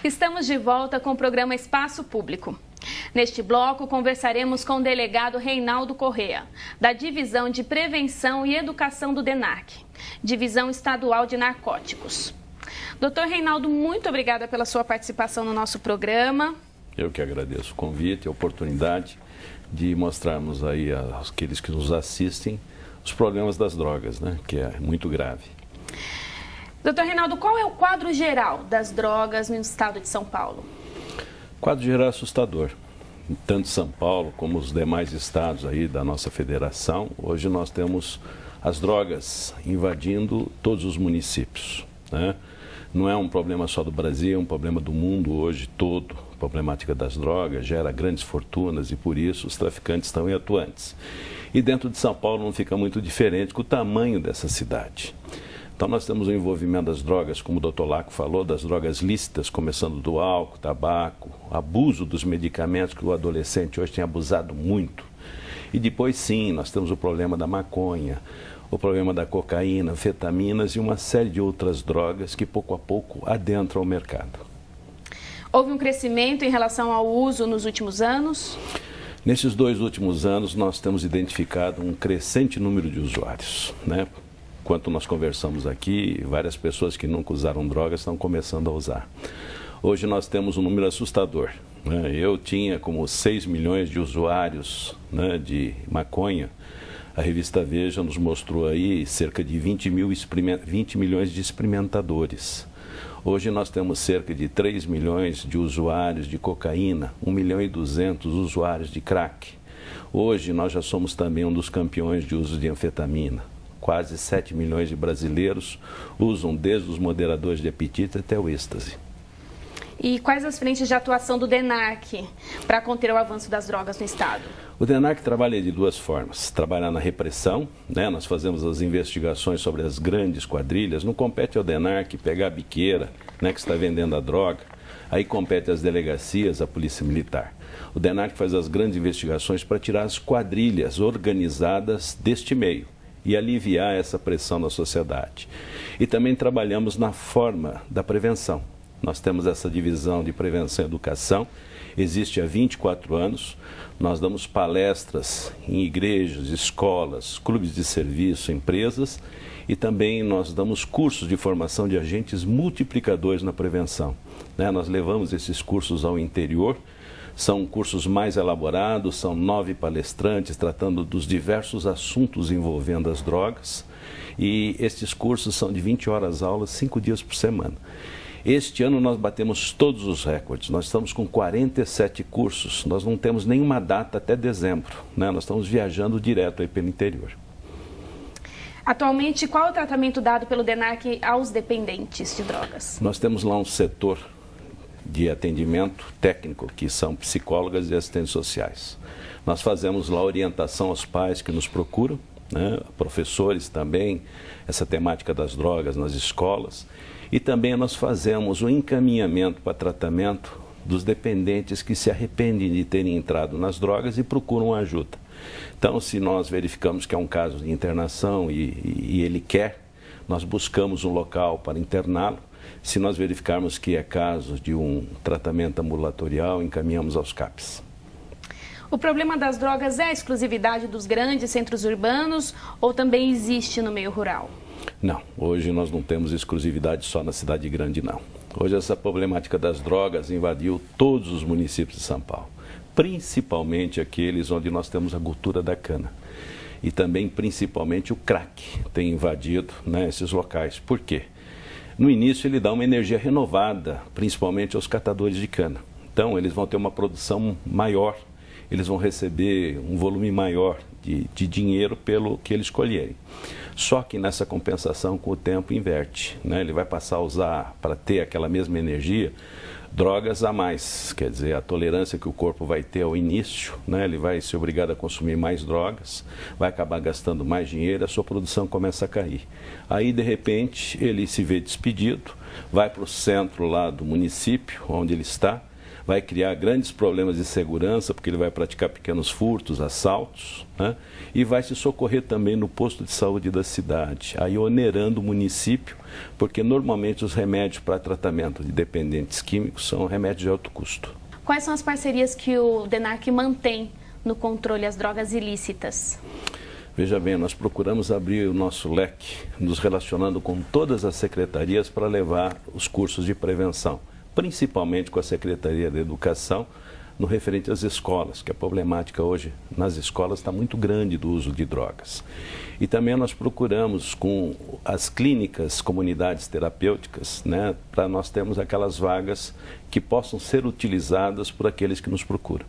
Estamos de volta com o programa Espaço Público. Neste bloco, conversaremos com o delegado Reinaldo Correa, da Divisão de Prevenção e Educação do DENARC, Divisão Estadual de Narcóticos. Doutor Reinaldo, muito obrigada pela sua participação no nosso programa. Eu que agradeço o convite, a oportunidade de mostrarmos aí àqueles que nos assistem os problemas das drogas, né, que é muito grave. Doutor Reinaldo, qual é o quadro geral das drogas no estado de São Paulo? O quadro geral é assustador. Tanto São Paulo como os demais estados aí da nossa federação, hoje nós temos as drogas invadindo todos os municípios, né? Não é um problema só do Brasil, é um problema do mundo hoje todo. A problemática das drogas gera grandes fortunas e por isso os traficantes estão atuantes. E dentro de São Paulo não fica muito diferente com o tamanho dessa cidade. Então nós temos o envolvimento das drogas, como o doutor Laco falou, das drogas lícitas, começando do álcool, tabaco, abuso dos medicamentos que o adolescente hoje tem abusado muito. E depois sim, nós temos o problema da maconha, o problema da cocaína, anfetaminas e uma série de outras drogas que pouco a pouco adentram o mercado. Houve um crescimento em relação ao uso nos últimos anos? Nesses 2 últimos anos nós temos identificado um crescente número de usuários, né? Enquanto nós conversamos aqui, várias pessoas que nunca usaram drogas estão começando a usar. Hoje nós temos um número assustador, né? Eu tinha como 6 milhões de usuários, né, de maconha. A revista Veja nos mostrou aí cerca de 20 milhões de experimentadores. Hoje nós temos cerca de 3 milhões de usuários de cocaína, 1.200.000 usuários de crack. Hoje nós já somos também um dos campeões de uso de anfetamina. Quase 7 milhões de brasileiros usam desde os moderadores de apetite até o êxtase. E quais as frentes de atuação do DENARC para conter o avanço das drogas no estado? O DENARC trabalha de 2 formas. Trabalhar na repressão, né? Nós fazemos as investigações sobre as grandes quadrilhas. Não compete ao DENARC pegar a biqueira, né, que está vendendo a droga. Aí compete às delegacias, à Polícia Militar. O DENARC faz as grandes investigações para tirar as quadrilhas organizadas deste meio e aliviar essa pressão na sociedade. E também trabalhamos na forma da prevenção. Nós temos essa divisão de prevenção e educação, existe há 24 anos. Nós damos palestras em igrejas, escolas, clubes de serviço, empresas e também nós damos cursos de formação de agentes multiplicadores na prevenção, né? Nós levamos esses cursos ao interior. São cursos mais elaborados, são 9 palestrantes tratando dos diversos assuntos envolvendo as drogas. E estes cursos são de 20 horas aulas, 5 dias por semana. Este ano nós batemos todos os recordes, nós estamos com 47 cursos, nós não temos nenhuma data até dezembro, né? Nós estamos viajando direto aí pelo interior. Atualmente, qual é o tratamento dado pelo DENARC aos dependentes de drogas? Nós temos lá um setor de atendimento técnico, que são psicólogas e assistentes sociais. Nós fazemos lá orientação aos pais que nos procuram, né? Professores também, essa temática das drogas nas escolas. E também nós fazemos o encaminhamento para tratamento dos dependentes que se arrependem de terem entrado nas drogas e procuram ajuda. Então, se nós verificamos que é um caso de internação e ele quer, nós buscamos um local para interná-lo. Se nós verificarmos que é caso de um tratamento ambulatorial, encaminhamos aos CAPs. O problema das drogas é a exclusividade dos grandes centros urbanos ou também existe no meio rural? Não, hoje nós não temos exclusividade só na cidade grande, não. Hoje essa problemática das drogas invadiu todos os municípios de São Paulo, principalmente aqueles onde nós temos a cultura da cana. E também, principalmente, o crack tem invadido, né, esses locais. Por quê? No início ele dá uma energia renovada, principalmente aos catadores de cana. Então eles vão ter uma produção maior, eles vão receber um volume maior de dinheiro pelo que eles colherem. Só que nessa compensação com o tempo inverte, né? Ele vai passar a usar, para ter aquela mesma energia, drogas a mais. Quer dizer, a tolerância que o corpo vai ter ao início, né? Ele vai ser obrigado a consumir mais drogas, vai acabar gastando mais dinheiro, a sua produção começa a cair. Aí, de repente, ele se vê despedido, vai para o centro lá do município, onde ele está, vai criar grandes problemas de segurança, porque ele vai praticar pequenos furtos, assaltos, né? E vai se socorrer também no posto de saúde da cidade, aí onerando o município, porque normalmente os remédios para tratamento de dependentes químicos são remédios de alto custo. Quais são as parcerias que o DENARC mantém no controle às drogas ilícitas? Veja bem, nós procuramos abrir o nosso leque, nos relacionando com todas as secretarias para levar os cursos de prevenção, principalmente com a Secretaria da Educação, no referente às escolas, que a problemática hoje nas escolas está muito grande do uso de drogas. E também nós procuramos com as clínicas, comunidades terapêuticas, né, para nós termos aquelas vagas que possam ser utilizadas por aqueles que nos procuram.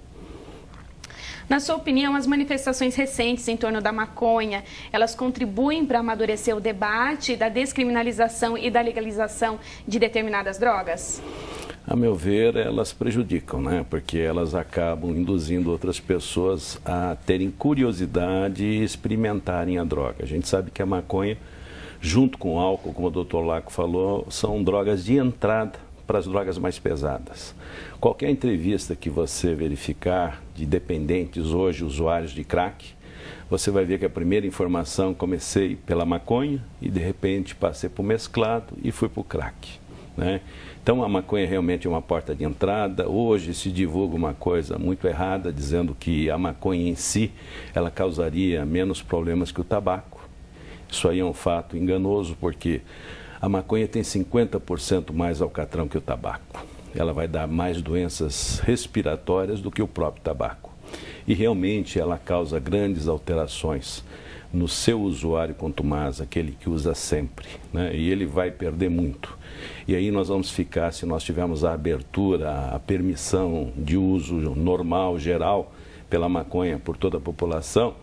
Na sua opinião, as manifestações recentes em torno da maconha, elas contribuem para amadurecer o debate da descriminalização e da legalização de determinadas drogas? A meu ver, elas prejudicam, né? Porque elas acabam induzindo outras pessoas a terem curiosidade e experimentarem a droga. A gente sabe que a maconha, junto com o álcool, como o doutor Laco falou, são drogas de entrada para as drogas mais pesadas. Qualquer entrevista que você verificar de dependentes hoje, usuários de crack, você vai ver que a primeira informação, comecei pela maconha e de repente passei para o mesclado e fui para o crack, né? Então a maconha realmente é uma porta de entrada. Hoje se divulga uma coisa muito errada, dizendo que a maconha em si, ela causaria menos problemas que o tabaco. Isso aí é um fato enganoso, porque a maconha tem 50% mais alcatrão que o tabaco. Ela vai dar mais doenças respiratórias do que o próprio tabaco. E realmente ela causa grandes alterações no seu usuário contumaz, aquele que usa sempre, né? E ele vai perder muito. E aí nós vamos ficar, se nós tivermos a abertura, a permissão de uso normal, geral, pela maconha por toda a população,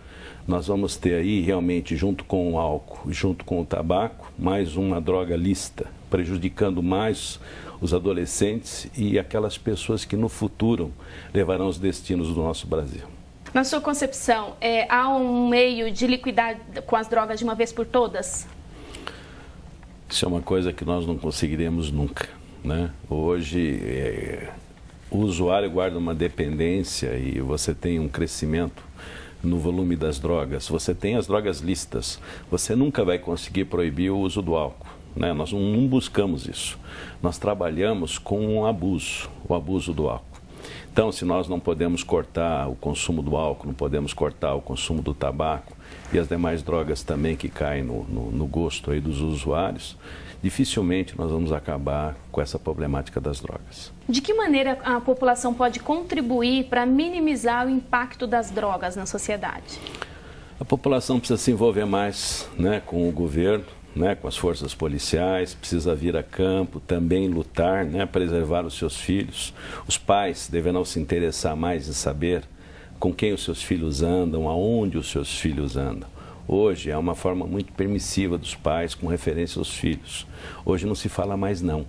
nós vamos ter aí realmente, junto com o álcool, junto com o tabaco, mais uma droga lícita, prejudicando mais os adolescentes e aquelas pessoas que no futuro levarão os destinos do nosso Brasil. Na sua concepção, há um meio de liquidar com as drogas de uma vez por todas? Isso é uma coisa que nós não conseguiremos nunca, né? Hoje, o usuário guarda uma dependência e você tem um crescimento no volume das drogas. Você tem as drogas lícitas, você nunca vai conseguir proibir o uso do álcool, né? Nós não buscamos isso. Nós trabalhamos com o abuso do álcool. Então, se nós não podemos cortar o consumo do álcool, não podemos cortar o consumo do tabaco e as demais drogas também que caem no gosto aí dos usuários, dificilmente nós vamos acabar com essa problemática das drogas. De que maneira a população pode contribuir para minimizar o impacto das drogas na sociedade? A população precisa se envolver mais, né, com o governo, né, com as forças policiais, precisa vir a campo, também lutar, né, preservar os seus filhos. Os pais deverão se interessar mais em saber com quem os seus filhos andam, aonde os seus filhos andam. Hoje é uma forma muito permissiva dos pais com referência aos filhos. Hoje não se fala mais não,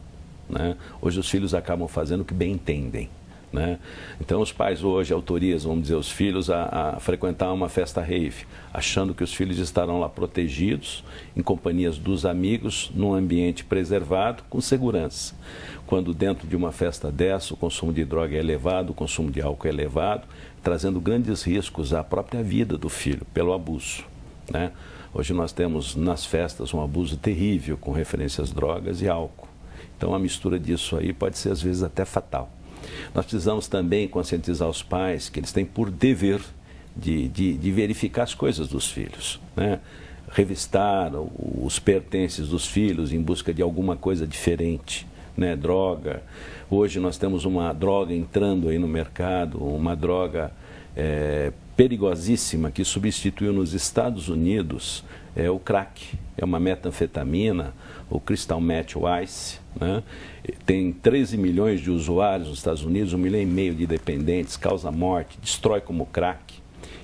né? Hoje os filhos acabam fazendo o que bem entendem, né? Então os pais hoje autorizam, vamos dizer, os filhos a frequentar uma festa rave, achando que os filhos estarão lá protegidos, em companhias dos amigos, num ambiente preservado, com segurança. Quando dentro de uma festa dessa o consumo de droga é elevado, o consumo de álcool é elevado, trazendo grandes riscos à própria vida do filho, pelo abuso, né? Hoje nós temos nas festas um abuso terrível com referência às drogas e álcool. Então a mistura disso aí pode ser às vezes até fatal. Nós precisamos também conscientizar os pais que eles têm por dever de verificar as coisas dos filhos, né? Revistar os pertences dos filhos em busca de alguma coisa diferente, né? Droga. Hoje nós temos uma droga entrando aí no mercado, uma droga perigosíssima que substituiu nos Estados Unidos o crack, é uma metanfetamina, o crystal meth ice, né? Tem 13 milhões de usuários nos Estados Unidos, 1,5 milhão de dependentes, causa morte, destrói como crack.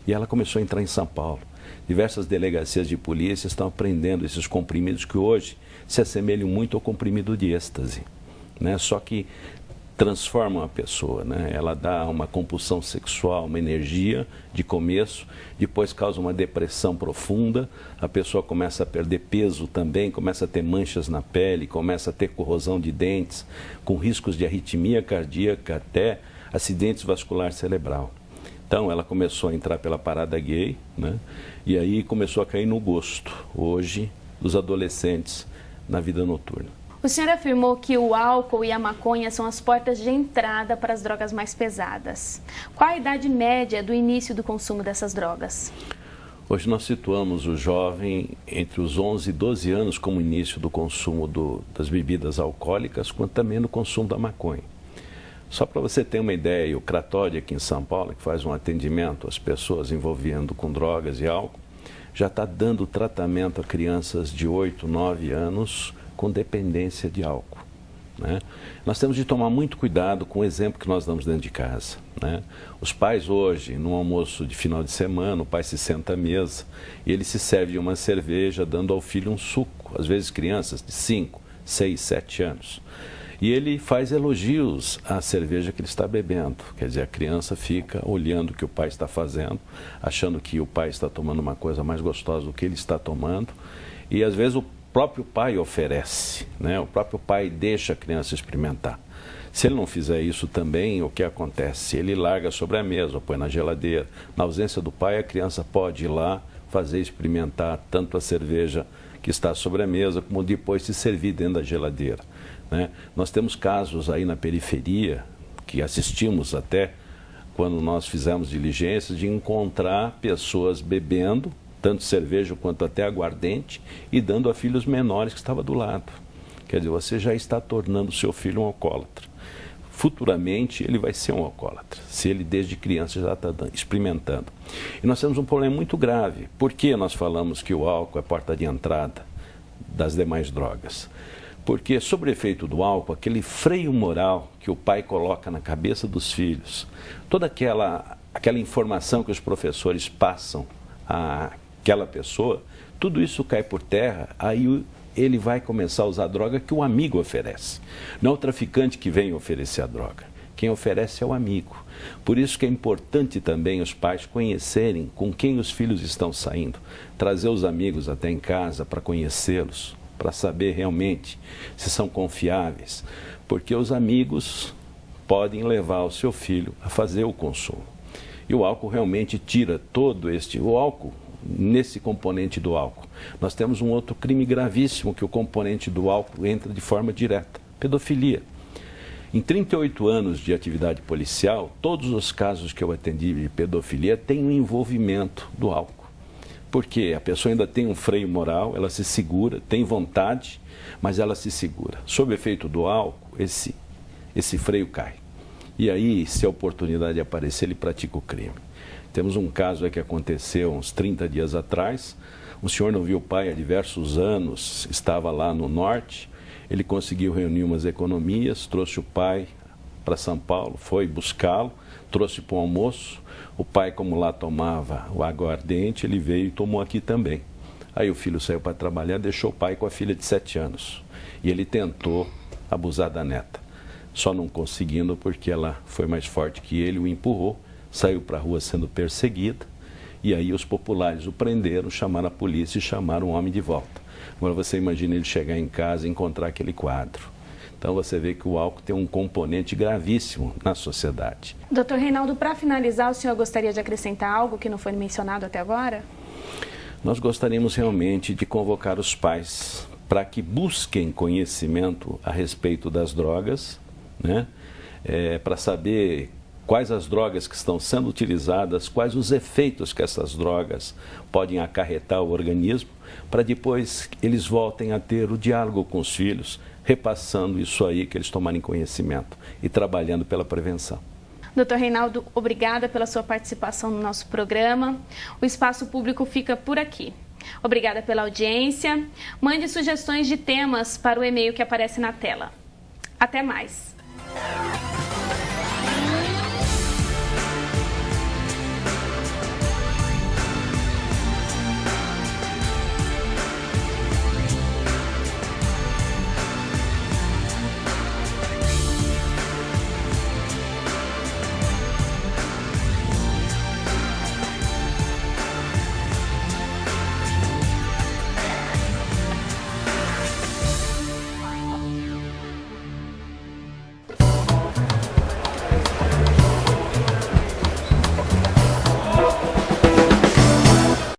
E ela começou a entrar em São Paulo. Diversas delegacias de polícia estão apreendendo esses comprimidos que hoje se assemelham muito ao comprimido de êxtase, né? Só que transformam a pessoa, né? Ela dá uma compulsão sexual, uma energia de começo, depois causa uma depressão profunda, a pessoa começa a perder peso também, começa a ter manchas na pele, começa a ter corrosão de dentes, com riscos de arritmia cardíaca até acidentes vascular cerebral. Então ela começou a entrar pela parada gay, né? E aí começou a cair no gosto, hoje, dos adolescentes na vida noturna. O senhor afirmou que o álcool e a maconha são as portas de entrada para as drogas mais pesadas. Qual a idade média do início do consumo dessas drogas? Hoje nós situamos o jovem entre os 11 e 12 anos como início do consumo das bebidas alcoólicas, quanto também no consumo da maconha. Só para você ter uma ideia, o Cratório aqui em São Paulo, que faz um atendimento às pessoas envolvendo com drogas e álcool, já está dando tratamento a crianças de 8, 9 anos com dependência de álcool, né? Nós temos de tomar muito cuidado com o exemplo que nós damos dentro de casa, né? Os pais hoje, no almoço de final de semana, o pai se senta à mesa e ele se serve de uma cerveja dando ao filho um suco, às vezes crianças de 5, 6, 7 anos. E ele faz elogios à cerveja que ele está bebendo. Quer dizer, a criança fica olhando o que o pai está fazendo, achando que o pai está tomando uma coisa mais gostosa do que ele está tomando. E às vezes o próprio pai oferece, né? O próprio pai deixa a criança experimentar. Se ele não fizer isso também, o que acontece? Ele larga sobre a mesa, ou põe na geladeira. Na ausência do pai, a criança pode ir lá fazer experimentar tanto a cerveja que está sobre a mesa, como depois se servir dentro da geladeira, né? Nós temos casos aí na periferia, que assistimos até quando nós fizemos diligências, de encontrar pessoas bebendo, tanto cerveja quanto até aguardente, e dando a filhos menores que estavam do lado. Quer dizer, você já está tornando o seu filho um alcoólatra. Futuramente ele vai ser um alcoólatra, se ele desde criança já está experimentando. E nós temos um problema muito grave. Por que nós falamos que o álcool é a porta de entrada das demais drogas? Porque, sob o efeito do álcool, aquele freio moral que o pai coloca na cabeça dos filhos, toda aquela informação que os professores passam àquela pessoa, tudo isso cai por terra, aí ele vai começar a usar a droga que o amigo oferece. Não é o traficante que vem oferecer a droga. Quem oferece é o amigo. Por isso que é importante também os pais conhecerem com quem os filhos estão saindo. Trazer os amigos até em casa para conhecê-los, para saber realmente se são confiáveis. Porque os amigos podem levar o seu filho a fazer o consumo. E o álcool realmente tira todo o álcool. Nesse componente do álcool, nós temos um outro crime gravíssimo que o componente do álcool entra de forma direta: pedofilia. Em 38 anos de atividade policial, todos os casos que eu atendi de pedofilia têm um envolvimento do álcool. Porque a pessoa ainda tem um freio moral, ela se segura, tem vontade, mas ela se segura. Sob o efeito do álcool, esse freio cai. E aí, se a oportunidade aparecer, ele pratica o crime. Temos um caso que aconteceu uns 30 dias atrás. Um senhor não viu o pai há diversos anos, estava lá no norte. Ele conseguiu reunir umas economias, trouxe o pai para São Paulo, foi buscá-lo, trouxe para o almoço. O pai, como lá tomava o aguardente, ele veio e tomou aqui também. Aí o filho saiu para trabalhar, deixou o pai com a filha de 7 anos. E ele tentou abusar da neta, só não conseguindo porque ela foi mais forte que ele, o empurrou. Saiu para a rua sendo perseguida, e aí os populares o prenderam, chamaram a polícia e chamaram o homem de volta. Agora você imagina ele chegar em casa e encontrar aquele quadro. Então você vê que o álcool tem um componente gravíssimo na sociedade. Dr. Reinaldo, para finalizar, o senhor gostaria de acrescentar algo que não foi mencionado até agora? Nós gostaríamos realmente de convocar os pais para que busquem conhecimento a respeito das drogas, né? Para saber quais as drogas que estão sendo utilizadas, quais os efeitos que essas drogas podem acarretar ao organismo, para depois eles voltem a ter o diálogo com os filhos, repassando isso aí que eles tomarem conhecimento e trabalhando pela prevenção. Dr. Reinaldo, obrigada pela sua participação no nosso programa. O Espaço Público fica por aqui. Obrigada pela audiência. Mande sugestões de temas para o e-mail que aparece na tela. Até mais!